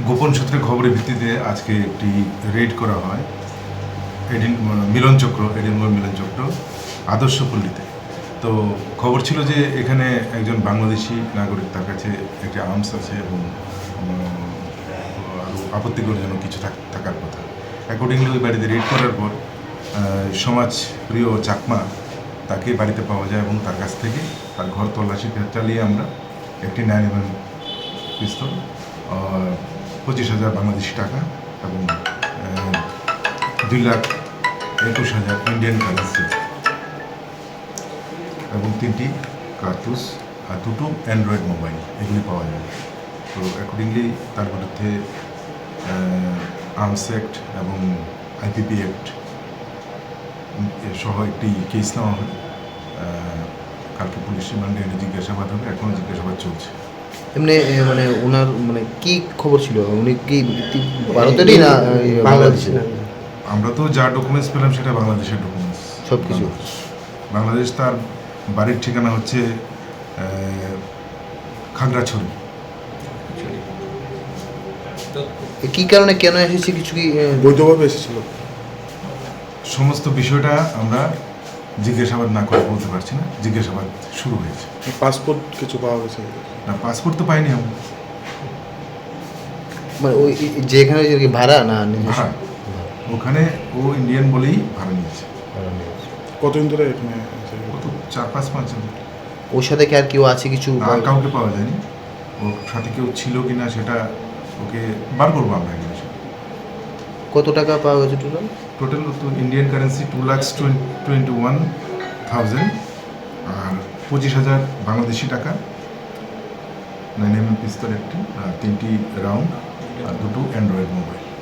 গোপন সূত্রে খবরের ভিত্তিতে আজকে একটি রেড করা হয় এডিনবুর মিলনচক্র আদর্শপল্লীতে। তো খবর ছিল যে এখানে একজন বাংলাদেশি নাগরিক, তার কাছে একটি আর্মস আছে এবং আরও আপত্তিকরজনক কিছু থাকার কথা। অ্যাকর্ডিংলি ওই বাড়িতে রেড করার পর সমাজপ্রিয় চাকমা তাকে বাড়িতে পাওয়া যায় এবং তার কাছ থেকে তার ঘর তল্লাশি চালিয়ে আমরা একটি 9mm পিস্তল, 25,000 বাংলাদেশি টাকা এবং 2,21,000 ইন্ডিয়ান কারেন্সি এবং 3টি কার্তুস আর 2টো অ্যান্ড্রয়েড মোবাইল এগুলি পাওয়া যায়। তো অ্যাকর্ডিংলি তার বিরুদ্ধে আর্মস অ্যাক্ট এবং IPP অ্যাক্ট সহ একটি কেস নেওয়া হয়। কালকে পুলিশ রিমান্ডে এনে জিজ্ঞাসাবাদ হবে, এখনও জিজ্ঞাসাবাদ চলছে। এমনি মানে ওনার মানে কি খবর ছিল, উনি কি ভারতেরই না বাংলাদেশি? আমরা তো যা ডকুমেন্টস পেলাম সেটা বাংলাদেশের ডকুমেন্টস, সব কিছু বাংলাদেশ। তার বাড়ির ঠিকানা হচ্ছে খাগড়াছড়ি। কি কারণে কেন এসেছে, কিছু কি বৈধভাবে এসেছিল? সমস্ত বিষয়টা আমরা জিজ্ঞাসাবাদ না করে বলতে পারছি না। জিজ্ঞাসাবাদ শুরু হয়েছে। পাসপোর্ট কিছু পাওয়া গেছে? না, পাসপোর্ট তো পাইনি আমরা। মানে ওই যেখানে ভাড়া না ভাড়া, ওখানে ও ইন্ডিয়ান বলেই ভাড়া নিয়েছে। কতদিন ধরে এখানে? কত 4-5 জন। ওর সাথে কি আর কেউ আছে কিছু? আর কাউকে পাওয়া যায়নি। ওর সাথে কেউ ছিল কি না সেটা ওকে বার করবো আমরা এখানে। কত টাকা পাওয়া গেছে টোটাল? টোটাল তো ইন্ডিয়ান কারেন্সি 2,21,000 আর 25,000 বাংলাদেশি টাকা, 9mm পিস্তল একটি, 3টি রাউন্ড আর 2টো অ্যান্ড্রয়েড মোবাইল।